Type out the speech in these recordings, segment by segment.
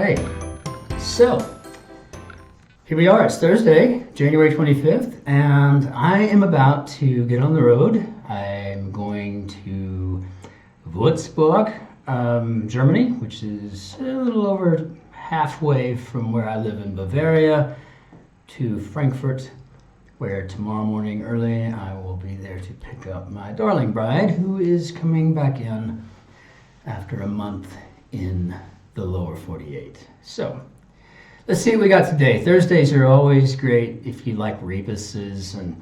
Okay, so here we are. It's Thursday, January 25th, and I am about to get on the road. I'm going to Würzburg, Germany, which is a little over halfway from where I live in Bavaria, to Frankfurt, where tomorrow morning early I will be there to pick up my darling bride, who is coming back in after a month in the lower 48. So let's see what we got today. Thursdays are always great if you like rebuses and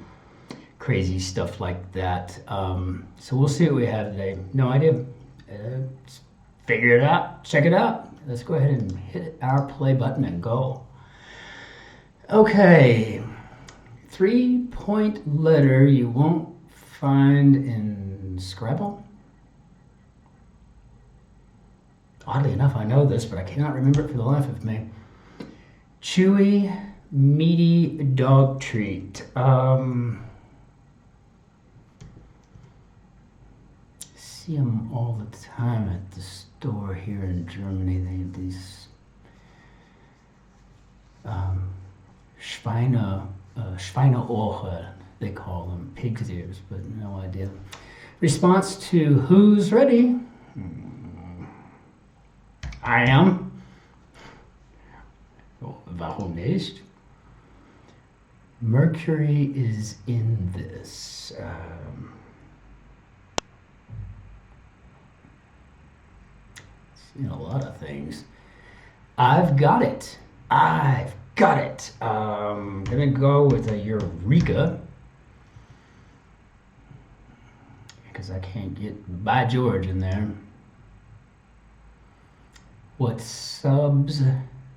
crazy stuff like that. So we'll see what we have today. No idea. Let's figure it out. Check it out. Let's go ahead and hit our play button and go. Okay. 3-point letter you won't find in Scrabble. Oddly enough, I know this, but I cannot remember it for the life of me. Chewy, meaty dog treat. See them all the time at the store here in Germany. They have these Schweineohren, they call them, pig's ears, but no idea. Response to who's ready? I am. Oh, warum nicht? Mercury is in this. It's in a lot of things. I've got it. I've got it. I'm gonna go with a Eureka, because I can't get by George in there. What subs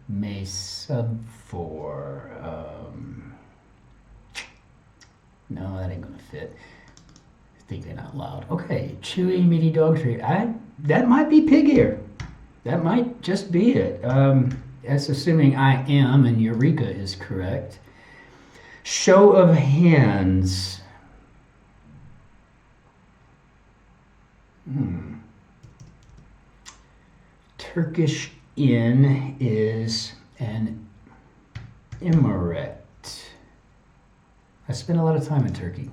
may sub for? No, that ain't gonna fit. Thinking out loud. Okay, chewy, meaty dog treat. That might be pig ear. That might just be it. That's assuming I am and Eureka is correct. Show of hands. Turkish in is an emirate. I spent a lot of time in Turkey.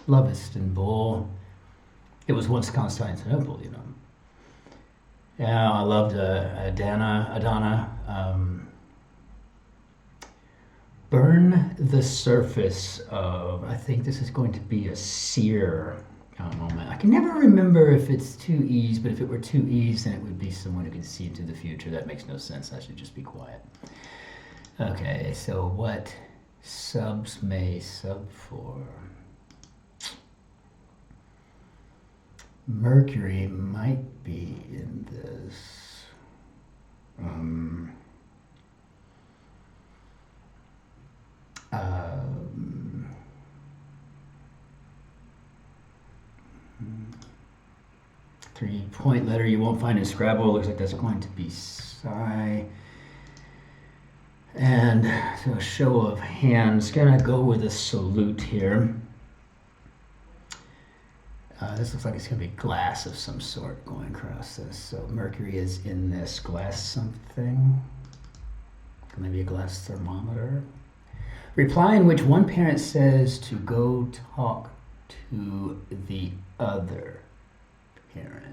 Love Istanbul. It was once Constantinople, you know. Yeah, I loved Adana. Burn the surface of, I think this is going to be a sear moment. I can never remember if it's two E's, but if it were two E's, then it would be someone who can see into the future. That makes no sense. I should just be quiet. Okay, so what subs may sub for? Mercury might be in this. 3-point letter you won't find in Scrabble. Looks like that's going to be psi. And so a show of hands. Gonna go with a salute here. This looks like it's gonna be glass of some sort going across this. So Mercury is in this glass something. Maybe a glass thermometer. Reply in which one parent says to go talk to the other parent.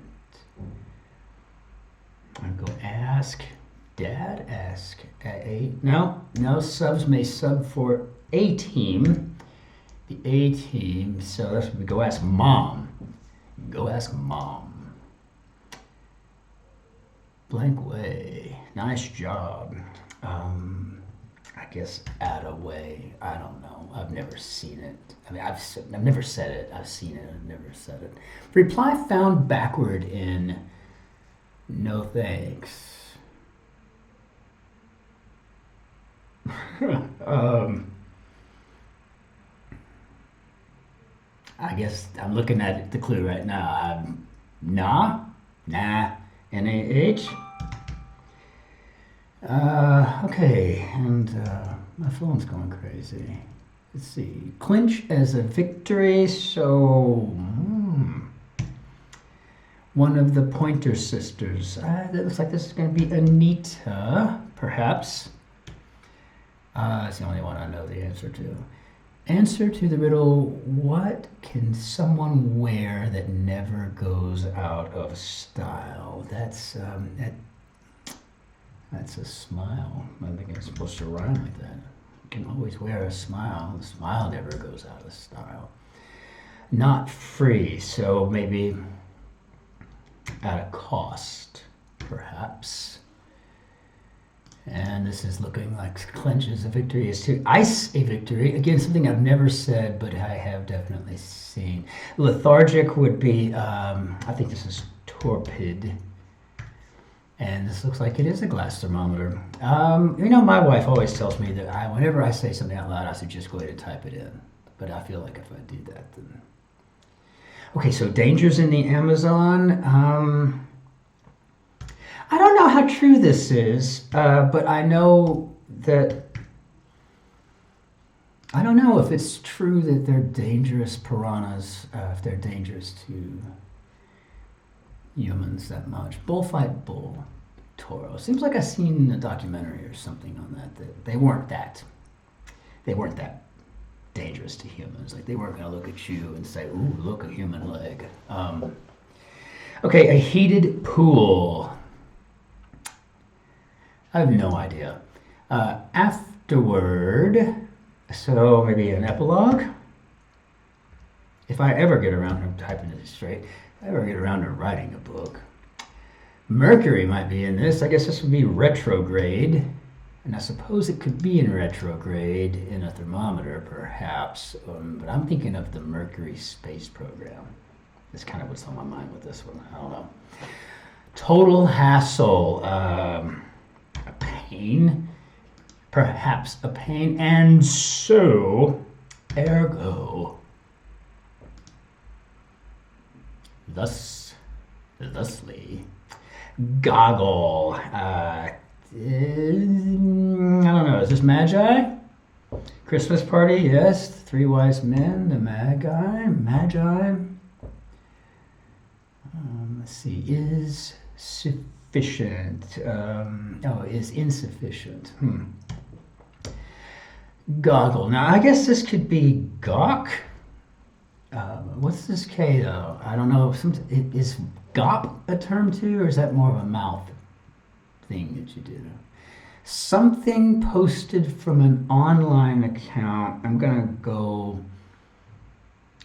I'll go ask. Dad, ask. No, subs may sub for a team. The A team, so that's what we go ask mom. Go ask mom. Blank way. Nice job. I guess add away. I don't know. I've never seen it. I mean, I've never said it. I've seen it. I've never said it. Reply found backward in no thanks. I guess I'm looking at the clue right now. Nah, N-A-H. Okay, and my phone's going crazy. Let's see. Clinch as a victory, so one of the Pointer Sisters. That looks like this is going to be Anita, perhaps. It's the only one I know the answer to. Answer to the riddle, what can someone wear that never goes out of style? That's a smile. I think it's supposed to rhyme like that. You can always wear a smile. The smile never goes out of style. Not free, so maybe at a cost, perhaps. And this is looking like clenches a victory is to ice a victory. Again, something I've never said, but I have definitely seen. Lethargic would be, I think this is torpid. And this looks like it is a glass thermometer. You know, my wife always tells me that whenever I say something out loud, I should just go ahead and type it in. But I feel like if I do that, then... Okay, so dangers in the Amazon. I don't know how true this is, but I know that... I don't know if it's true that they're dangerous piranhas, if they're dangerous to humans that much. Bullfight bull, toro. Seems like I've seen a documentary or something on that they weren't that dangerous to humans. Like they weren't going to look at you and say, "Ooh, look, a human leg." Okay, a heated pool. I have no idea. Afterward, so maybe an epilogue. If I ever get around to typing it straight, if I ever get around to writing a book. Mercury might be in this. I guess this would be retrograde. And I suppose it could be in retrograde in a thermometer, perhaps. But I'm thinking of the Mercury space program. That's kind of what's on my mind with this one. I don't know. Total hassle. A pain. Perhaps a pain. And so, ergo. Thusly. Goggle. I don't know. Is this Magi? Christmas party? Yes. Three wise men. The Magi. Let's see. Is sufficient. Is insufficient. Goggle. Now, I guess this could be gawk. What's this K though? I don't know. Is gop a term too, or is that more of a mouth thing that you do? Something posted from an online account. I'm gonna go.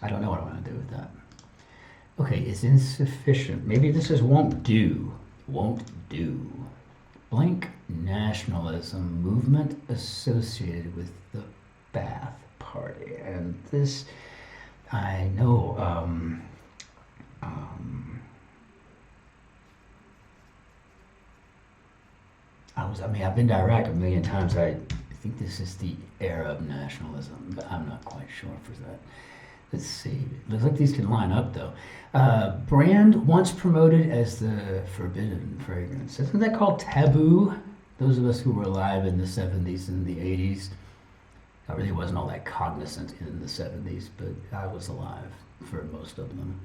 I don't know what I want to do with that. Okay, is insufficient. Maybe this is won't do. Won't do. Blank nationalism movement associated with the Bath Party, and this. I know, I've been to Iraq a million times. I think this is the Arab nationalism, but I'm not quite sure for that. Let's see. Looks like these can line up, though. Brand once promoted as the forbidden fragrance. Isn't that called taboo? Those of us who were alive in the 70s and the 80s. I really wasn't all that cognizant in the 70s, but I was alive for most of them.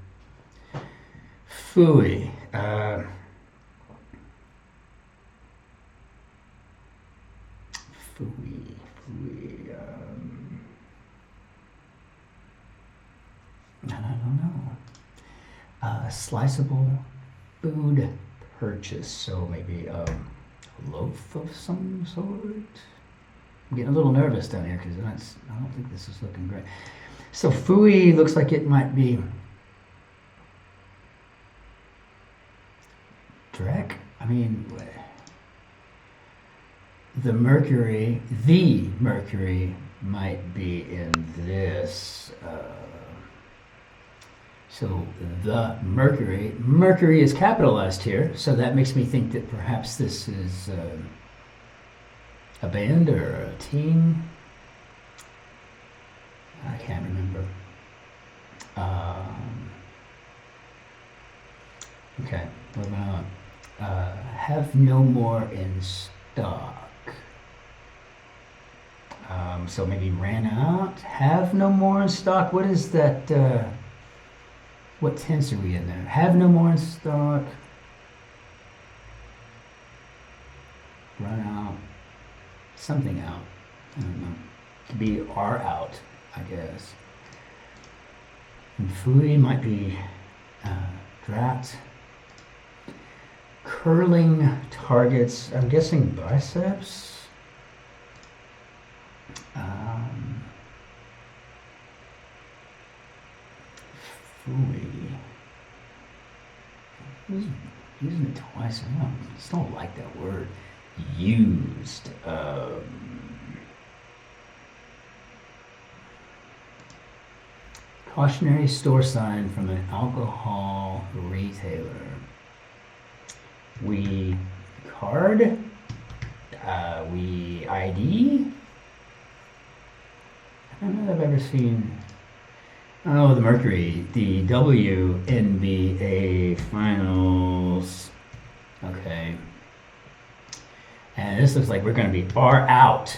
Phooey. Phooey. I don't know. Sliceable food purchase. So maybe a loaf of some sort. I'm getting a little nervous down here because I don't think this is looking great. So phooey looks like it might be Drek. I mean, the Mercury might be in this. So the Mercury is capitalized here, so that makes me think that perhaps this is a band or a team. I can't remember. Okay, what about have no more in stock? So maybe ran out. Have no more in stock. What is that? What tense are we in there? Have no more in stock. Run out. Something out. I don't know. Could be are out, I guess. And fui might be drat. Curling targets. I'm guessing biceps. Fui. Using it twice. I just don't like that word. Used. Cautionary store sign from an alcohol retailer. We card. We ID. I don't know if I've ever seen. Oh, the Mercury, the WNBA Finals. Okay. And this looks like we're going to be are out.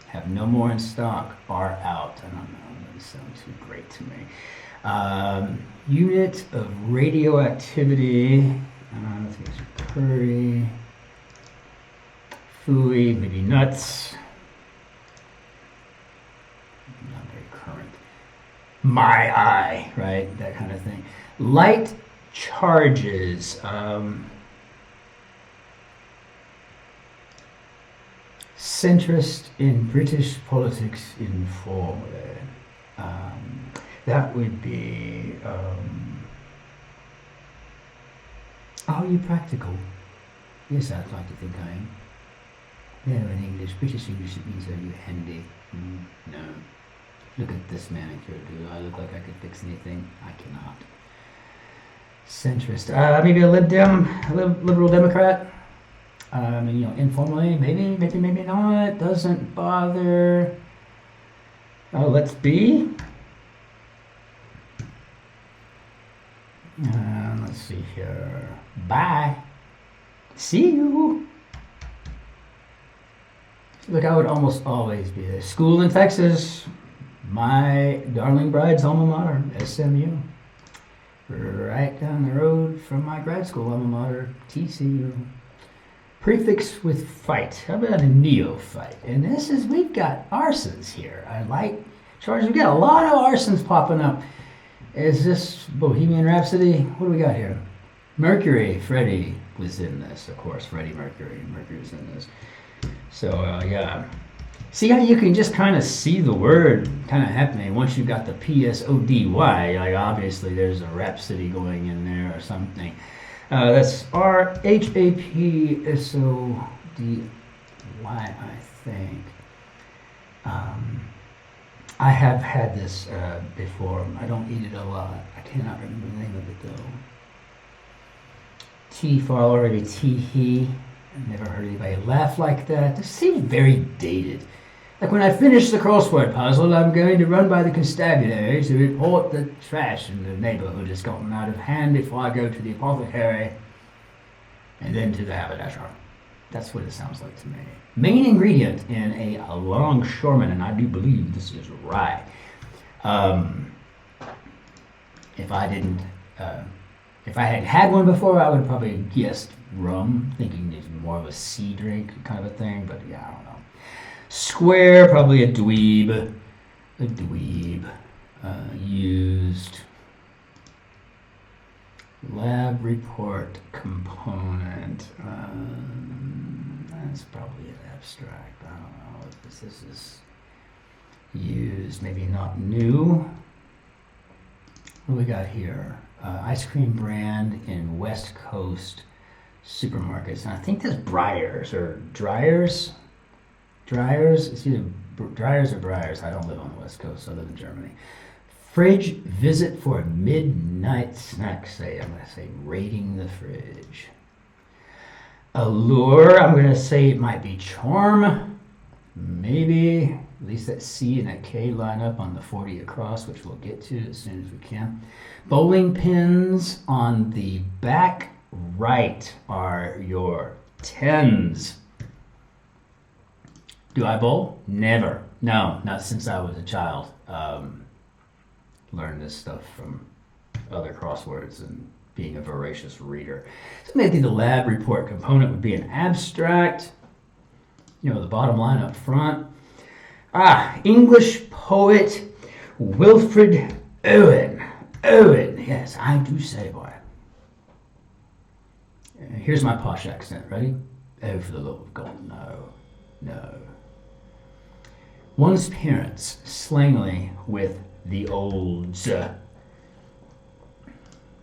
Have no more in stock. Are out. I don't know. That doesn't sound too great to me. Unit of radioactivity. Let's get some curry. Fui, maybe nuts. Not very current. My eye, right? That kind of thing. Light charges. Centrist in British politics informally. That would be. Are you practical? Yes, I'd like to think I am. No, in English, British English, it means are you handy? No. Look at this manicure. Do I look like I could fix anything? I cannot. Centrist. Maybe a Lib Dem, a liberal Democrat. Informally, maybe not. Doesn't bother. Oh, let's be. Let's see here. Bye. See you. Look, I would almost always be there. School in Texas. My darling bride's alma mater, SMU. Right down the road from my grad school alma mater, TCU. Prefix with fight. How about a neophyte? And we've got arsons here. I like charges. We've got a lot of arsons popping up. Is this Bohemian Rhapsody? What do we got here? Mercury. Freddie was in this, of course. Freddie Mercury. Mercury's in this. So, yeah. See how you can just kind of see the word kind of happening once you've got the PSODY. Like, obviously, there's a Rhapsody going in there or something. That's RHAPSODY, I think. I have had this before. I don't eat it a lot. I cannot remember the name of it though. T for already tee-hee. I've never heard anybody laugh like that. This seems very dated. Like when I finish the crossword puzzle, I'm going to run by the constabulary to report the trash in the neighborhood has gotten out of hand before I go to the apothecary and then to the haberdasher. That's what it sounds like to me. Main ingredient in a longshoreman, and I do believe this is rye. If I had had one before, I would probably guessed rum, thinking it's more of a sea drink kind of a thing, but yeah, I don't know. Square, probably a dweeb. Used. Lab report component. That's probably an abstract. I don't know if this is used. Maybe not new. What do we got here? Ice cream brand in West Coast supermarkets. And I think that's Breyers or Dryers. Dryers. It's either Dryers or Breyers. I don't live on the West Coast. I live in Germany. Fridge visit for a midnight snack sale. I'm going to say raiding the fridge. Allure, I'm going to say it might be charm. Maybe. At least that C and that K line up on the 40 across, which we'll get to as soon as we can. Bowling pins on the back right are your 10s. Do I bowl? Never. No, not since I was a child. Learned this stuff from other crosswords and being a voracious reader. So maybe the lab report component would be an abstract, you know, the bottom line up front. English poet Wilfred Owen. Owen, yes, I do say, boy. Here's my posh accent, ready? Oh, for the love of God, no, no. One's parents, slangily with the olds.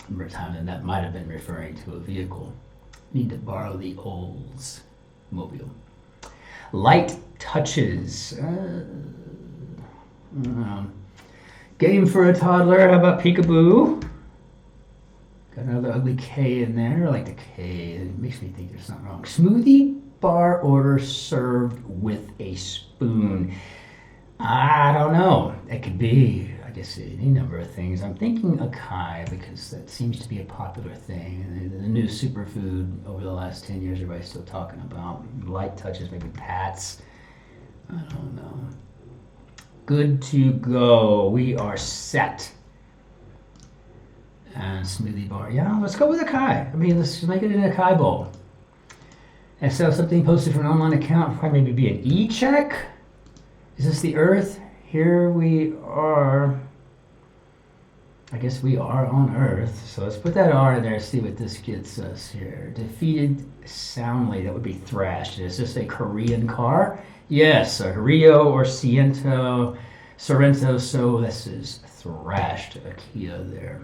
Remember a time that might have been referring to a vehicle. Need to borrow the olds mobile. Light touches. Game for a toddler. How about peekaboo? Got another ugly K in there. I like the K. It makes me think there's something wrong. Smoothie bar order served with a spoon. I don't know. It could be, I guess, any number of things. I'm thinking acai because that seems to be a popular thing. The new superfood over the last 10 years, everybody's still talking about. Light touches, maybe Pats. I don't know. Good to go. We are set. And smoothie bar. Yeah, let's go with acai. I mean, let's make it an acai bowl. And so something posted from an online account, probably maybe be an e-check. Is this the Earth? Here we are. I guess we are on Earth. So let's put that R in there, see what this gets us here. Defeated soundly, that would be thrashed. Is this a Korean car? Yes, a Rio or Sorrento. So this is thrashed. A Kia there.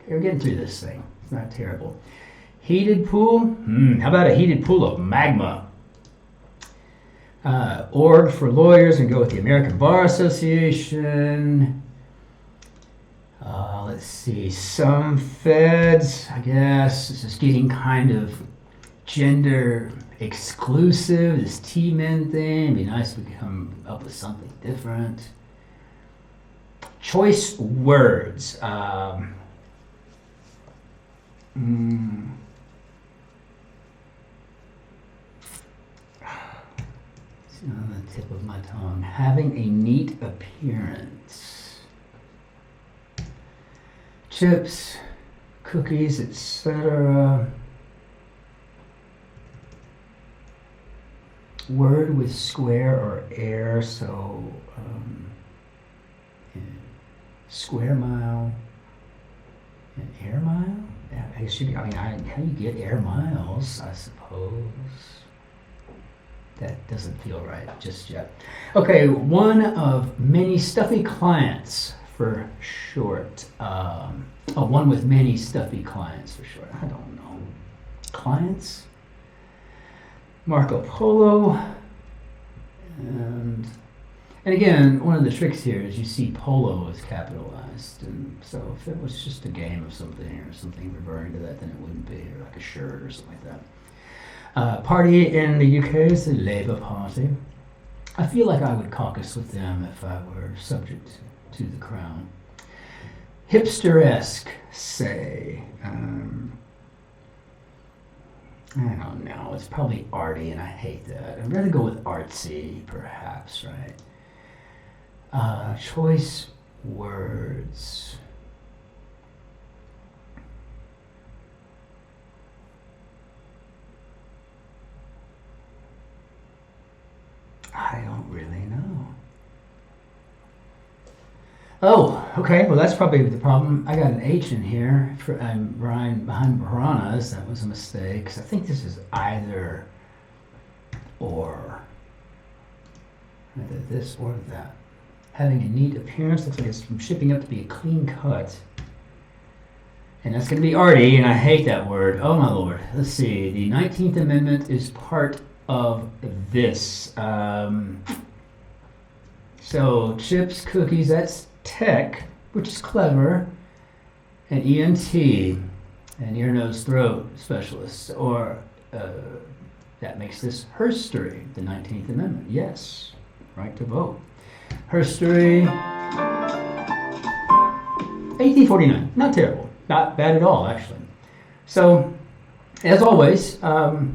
Okay, we're getting through this thing. It's not terrible. Heated pool? How about a heated pool of magma? Org for lawyers, and go with the American Bar Association. Let's see, some feds, I guess. This is getting kind of gender exclusive, this T-men thing. It'd be nice if we could come up with something different. Choice words. On the tip of my tongue. Having a neat appearance. Chips, cookies, etc. Word with square or air, so square mile and air mile? It should be, I mean, how do you get air miles, I suppose? That doesn't feel right just yet. Okay, one of many stuffy clients for short. One with many stuffy clients for short. I don't know. Clients? Marco Polo. And again, one of the tricks here is you see polo is capitalized. And so if it was just a game of something or something referring to that, then it wouldn't be, or like a shirt or something like that. Party in the UK is the Labour Party. I feel like I would caucus with them if I were subject to the crown. Hipster-esque, say. I don't know. It's probably arty, and I hate that. I'd rather go with artsy, perhaps, right? Choice words. I don't really know. Oh, okay. Well, that's probably the problem. I got an H in here. I'm behind piranhas. That was a mistake. 'Cause I think this is either or. Either this or that. Having a neat appearance. Looks like it's shipping up to be a clean cut. And that's going to be arty, and I hate that word. Oh, my Lord. Let's see. The 19th Amendment is part of this. So chips, cookies, that's tech, which is clever, and ENT, and ear, nose, throat specialist, or that makes this herstory, the 19th Amendment. Yes, right to vote. Herstory, 1849, not terrible, not bad at all, actually. So, as always, au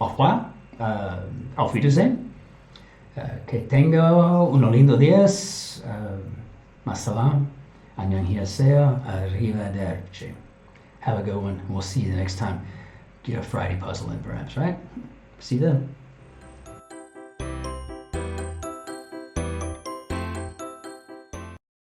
revoir, auf Wiedersehen, que tenga unos lindos días, Masalam. Annyeonghaseyo. Arrivederci. Have a good one. We'll see you the next time. Get a Friday puzzle in, perhaps, right? See you then.